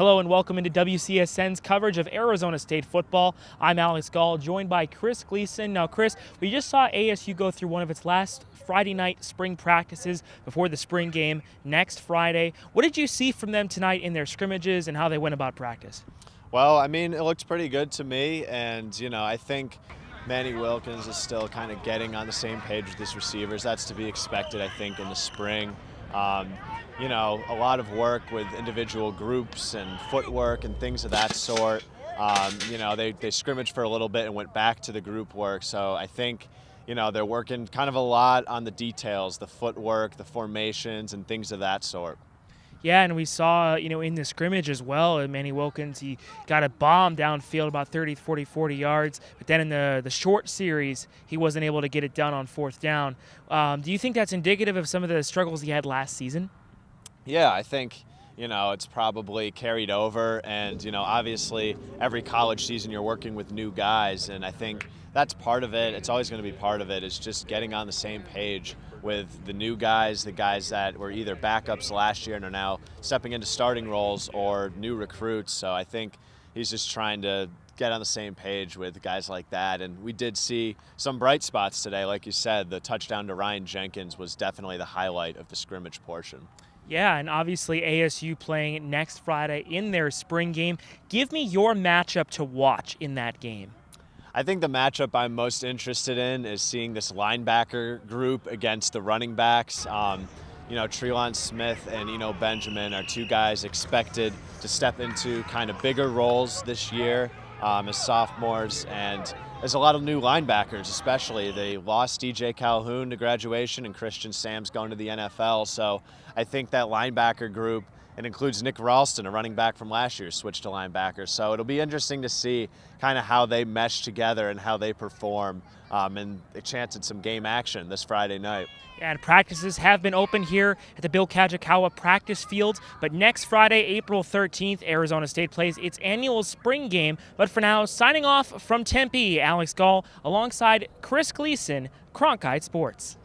Hello and welcome into WCSN's coverage of Arizona State football. I'm Alex Gaul, joined by Chris Gleason. Now, Chris, we just saw ASU go through one of its last Friday night spring practices before the spring game next Friday. What did you see from them tonight in their scrimmages and how they went about practice? Well, I mean, it looked pretty good to me, and, I think Manny Wilkins is still kind of getting on the same page with his receivers. That's to be expected, I think, in the spring. A lot of work with individual groups and footwork and things of that sort. They scrimmaged for a little bit and went back to the group work. So I think, they're working kind of a lot on the details, the footwork, the formations, and things of that sort. Yeah, and we saw, in the scrimmage as well, Manny Wilkins, he got a bomb downfield about 30, 40 yards. But then in the short series, he wasn't able to get it done on fourth down. Do you think that's indicative of some of the struggles he had last season? Yeah, I think, it's probably carried over. And, obviously every college season you're working with new guys. And I think that's part of it. It's always going to be part of it, is just getting on the same page with the new guys, the guys that were either backups last year and are now stepping into starting roles, or new recruits. So I think he's just trying to get on the same page with guys like that. And we did see some bright spots today. Like you said, the touchdown to Ryan Jenkins was definitely the highlight of the scrimmage portion. Yeah, and obviously ASU playing next Friday in their spring game. Give me your matchup to watch in that game. I think the matchup I'm most interested in is seeing this linebacker group against the running backs. Treelon Smith and Eno Benjamin are two guys expected to step into kind of bigger roles this year as sophomores, and there's a lot of new linebackers, especially. They lost DJ Calhoun to graduation, and Christian Sam's going to the NFL. So I think that linebacker group, it includes Nick Ralston, a running back from last year, switched to linebacker. So it'll be interesting to see kind of how they mesh together and how they perform, and a chance at some game action this Friday night. And practices have been open here at the Bill Kajikawa practice field. But next Friday, April 13th, Arizona State plays its annual spring game. But for now, signing off from Tempe, Alex Gaul alongside Chris Gleason, Cronkite Sports.